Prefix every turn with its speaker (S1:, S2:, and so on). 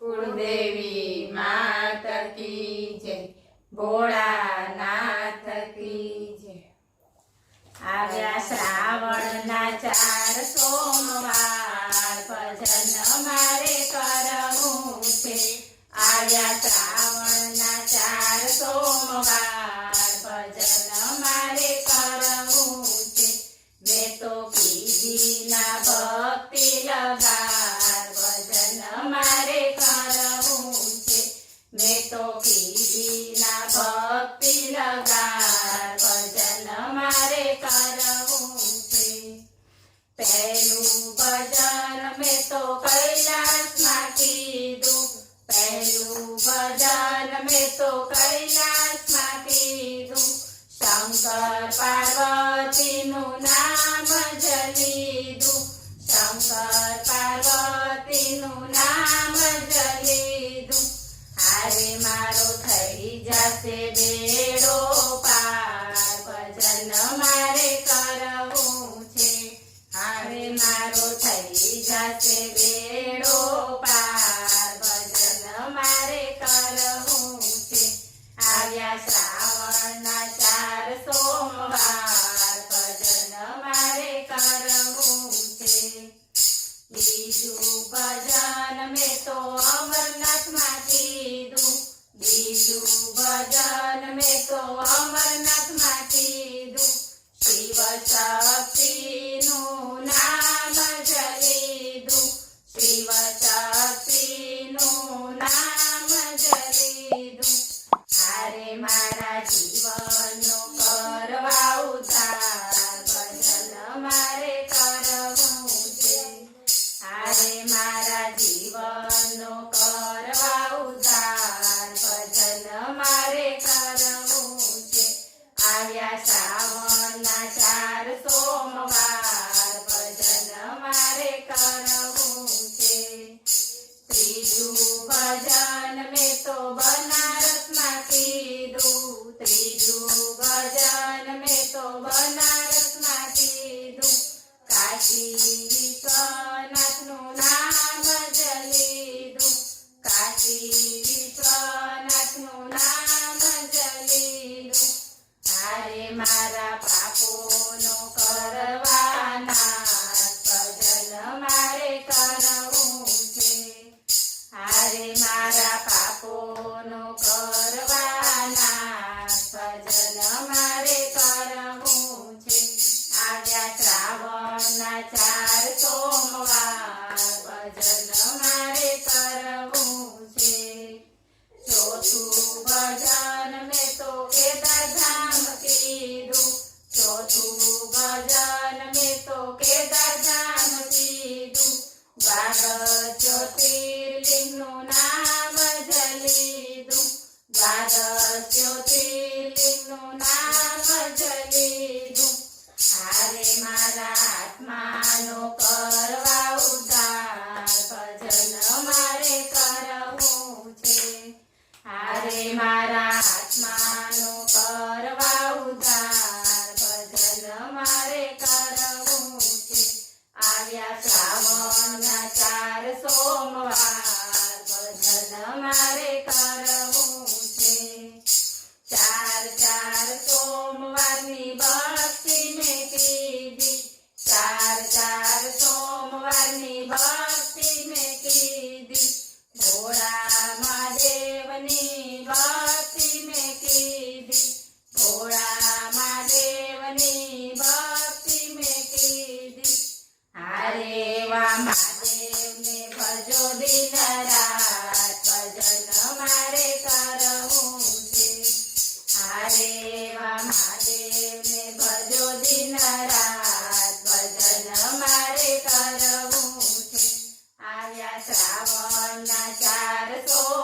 S1: कुलदेवी मात की जय, भोळानाथ की जय। આવ્યા શ્રાવણના 4 સોમવાર ભજન મારે કરવું છે। આવ્યા શ્રાવણના 4 સોમવાર ભજન મારે કરવું છે। મેં તો કીધીના ભક્તિ લગાર ભજન મારે કરવું છે। મેં તો કીધીના ભક્તિ લગાર ભજન મારે કરવું છે। પહેલું ભજન મેં તો કૈલાસમાં કીધું, પહેલું ભજન મેં તો કૈલાસમાં કીધું। શંકર પાર્વતીનું નામ જ લીધું, શંકર પાર્વતીનું નામ જ લીધું। હારે મારો થઈ જશે બેડો પાર ભજન મારે કરવું છે। હારે મારો થઈ જશે બેડો પાર ભજન મારે કરવું છે। આવ્યા શ્રાવણના 4 સોમવાર ભજન મારે કરવું છે। બીજું ભજન મેં તો અમરનાથમાં કીધું, બીજું ભજન મેં તો અમરનાથમાં કીધું। શિવ શક્તિનું નામ જ લીધું, શિવ શક્તિનું નામ જ લીધું। હારે મારા જીવનનો કરવા ઉદ્ધાર ભજન મારે કરવું છે। હારે મારા જીવનનો કરવા ઉદ્ધાર ભજન મારે કરવું છે। આવ્યા શ્રાવણના 4 સોમવાર ભજન મારે કરવું છે। ત્રીજું ભજન મેં તો બનારસમાં કીધું, ત્રીજું ભજન મેં તો બનારસમાં કીધું। કાશી વિશ્વનાથનું નામ જ લીધું, કાશી વિશ્વનાથનું નામ જ લીધું। હારે મારા પાપોનો કરવાના ભજન મારે કરવું છે। હારે મારા પાપોનો કરવાના ભજન મારે કરવું છે। આવ્યા શ્રાવણના 4 સોમવાર ભજન મારે કરવું છે। ચોથું ભજન મેં તો કેદારધામ કીધું, ચોથું ભજન મેં તો કેદારધામ કીધું। દ્વાદશ જ્યોતિર્લિંગનું નામ જ લીધું, દ્વાદશ જ્યોતિર્લિંગનું નામ જ લીધું। હારે મારા આત્માનો કરવા ઉદ્ધાર ભજન મારે કરવું છે। હારે મારા આત્માનો કરવા ઉદ્ધાર ભજન મારે કરવું છે। આવ્યા શ્રાવણના 4 સોમવાર ભજન મારે કરવું છે। 4 સોમવારની ભક્તિ મેં કીધી, 4 સોમવારની ભક્તિ મેં કીધી। ભોળા મહાદેવની ભક્તિ મેં કીધી, ભોળા મહાદેવની ભક્તિ મેં કીધી। હારે એવા મહાદેવને ભજો દિન રાત ભજન મારે કરવું છે। હારે એવા મહાદેવને ભજો દિન રાત ભજન મારે કરવું છે। આવ્યા શ્રાવણના 4 સોમવાર